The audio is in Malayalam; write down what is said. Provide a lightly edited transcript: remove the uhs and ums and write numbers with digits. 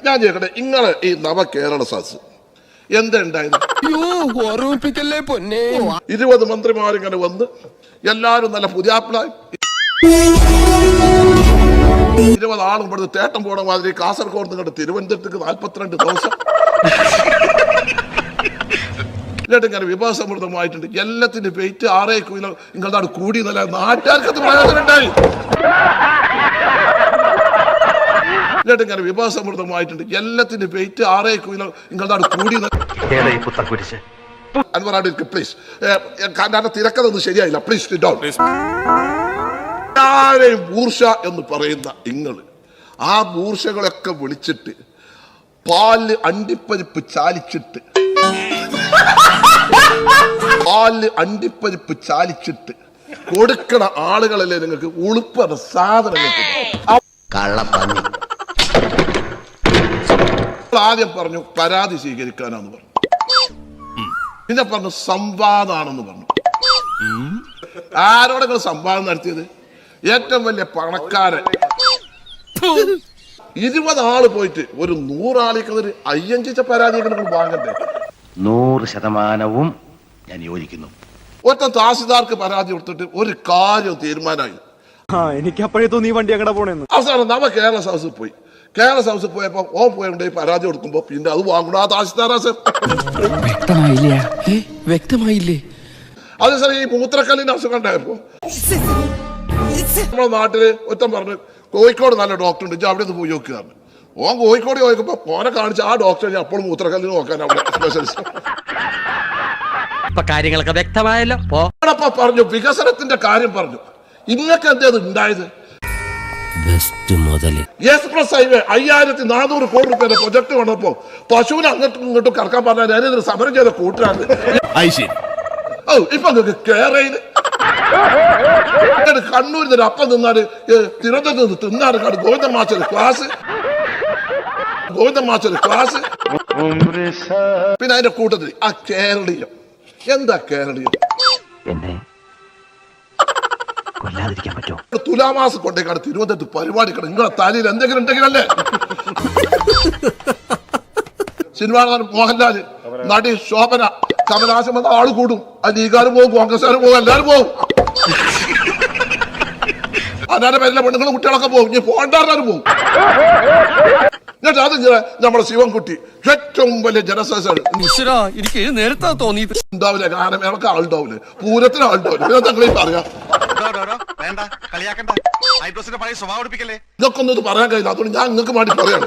ഞാൻ ചോദിക്കട്ടെ, ഇങ്ങളെ ഈ നവകേരള സദസ് എന്തുണ്ടായത്? 20 മന്ത്രിമാരിങ്ങനെ വന്ന് എല്ലാരും നല്ല പുതിയാപ്പിളായി 20 ആളും ഇവിടുന്ന് തേട്ടം പോണ മാതിരി കാസർഗോഡ് നിങ്ങളുടെ തിരുവനന്തപുരത്തേക്ക് 42 ദിവസം എന്നിട്ട് ഇങ്ങനെ വിഭവസമൃദ്ധമായിട്ടുണ്ട്. എല്ലാത്തിന്റെ വെയിറ്റ് 6 കിലോ നിങ്ങളുടെ കൂടി നല്ല നാട്ടുകാർക്ക് പ്രയോജനം ഉണ്ടായി. എന്നിട്ട് ഇങ്ങനെ വിഭവസമൃദ്ധമായിട്ടുണ്ട്. എല്ലാത്തിന്റെ വെയിറ്റ് 6 കിലോ നിങ്ങളുടെ കൂടി. പ്ലീസ്, കാരണം തിരക്കതൊന്നും ശരിയായില്ല. Please down. ആരെയും ബൂർഷ എന്ന് പറയുന്ന ഇങ്ങള് ആ ബൂർഷകളൊക്കെ വിളിച്ചിട്ട് പാല് അണ്ടിപ്പരിപ്പ് ചാലിച്ചിട്ട് കൊടുക്കണ ആളുകളല്ലേ നിങ്ങൾക്ക് ഉളുപ്പറ സാധനം. ആദ്യം പറഞ്ഞു പരാതി സ്വീകരിക്കാനാന്ന് പറഞ്ഞു, പിന്നെ പറഞ്ഞു സംവാദാണെന്ന് പറഞ്ഞു. ആരോടെങ്കിലും സംവാദം നടത്തിയത്? ഏറ്റവും വലിയ പണക്കാരൻ 20 ആള് പോയിട്ട് ഒരു 100 ആളിക്കുന്നൊരു അയ്യഞ്ചിച്ച പരാതി വാങ്ങണ്ടേ? 100% ഞാൻ യോജിക്കുന്നു. ഒറ്റ തഹസിൽദാർക്ക് പരാതി കൊടുത്തിട്ട് ഒരു കാര്യം തീരുമാനമായി. എനിക്ക് അപ്പോഴേ തോന്നി വണ്ടി അങ്ങടെ പോണെന്ന്. അവസാനം നമ്മ കേരള സദസ്സിൽ പോയി. കേരള സദസ്സിൽ പോയപ്പോ പോയി പരാതി കൊടുക്കുമ്പോ പിന്നെ അത് വാങ്ങണോ ആ തഹസിൽദാറാ സർ? വ്യക്തമായില്ലേ? അത് സാർ ഈ മൂത്രക്കല്ലിന്റെ അസുഖം ഉണ്ടായപ്പോ നമ്മുടെ നാട്ടില് ഒറ്റം പറഞ്ഞു കോഴിക്കോട് നല്ല ഡോക്ടർ ഉണ്ട്, അവിടെ നിന്ന് പോയി നോക്കുകയാണ്. ഓൻ കോഴിക്കോട് ചോദിക്കുമ്പോ ഓനെ കാണിച്ച ആ ഡോക്ടറെ അപ്പോഴും മൂത്രക്കല്ലിന് നോക്കാൻ അവിടെ സ്പെഷ്യലിസ്റ്റ്. കാര്യങ്ങളൊക്കെ വ്യക്തമായല്ലോ. പറഞ്ഞു വികസനത്തിന്റെ കാര്യം പറഞ്ഞു. ഇന്നൊക്കെ എന്തേത് ഉണ്ടായത്? എക്സ്പ്രസ് ഹൈവേ 5400 കോടി രൂപയുടെ പ്രൊജക്ട് വന്നപ്പോ പശുവിനെ അങ്ങോട്ടും ഇങ്ങോട്ടും കറക്കാൻ പറഞ്ഞാൽ ഞാനിതൊരു സമരം ചെയ്ത കൂട്ടാണ്. ഇപ്പൊ നിങ്ങൾക്ക് കേരളയിൽ കണ്ണൂരിൽ നിന്ന് അപ്പം തിന്നാല് തിരുവനന്തപുരത്ത് നിന്ന് തിന്നാറ് ഗോവിന്ദൻ മാസ്റ്റർ ക്ലാസ്. പിന്നെ അതിന്റെ കൂട്ടത്തിൽ ആ കേരളീയം. എന്താ കേരളീയം? തുലാമാസം കൊണ്ടേക്കാണ് തിരുവനന്തപുരത്ത് പരിപാടി. നിങ്ങളെ തലയിൽ എന്തെങ്കിലും ഉണ്ടെങ്കിലല്ലേ? സിനിമാ നടൻ മോഹൻലാല്, നടി ശോഭന, കമലഹാസൻ വന്ന ആള് കൂടും. ലീഗുകാരും പോകും, കോൺഗ്രസ്സുകാരും പോകും, എല്ലാവരും പോകും. അനാന്റെ പേരിലെ പെണ്ണുങ്ങളും കുട്ടികളൊക്കെ പോകും. ഇനി പോണ്ടാരും പോകും. എന്നിട്ട് അത് നമ്മുടെ ശിവൻകുട്ടി ഏറ്റവും വലിയ ജനസംഖ്യ ഉണ്ടാവില്ല. ഗാനമേളക്ക് ആളുണ്ടാവില്ലേ, പൂരത്തിന് ആളുണ്ടാവില്ല. പിന്നെ തങ്ങളീ പറയാം ഇതൊക്കെ ഒന്നും പറയാൻ കഴിയില്ല. അതുകൊണ്ട് ഞാൻ നിങ്ങൾക്ക് വേണ്ടി പറയാണ്.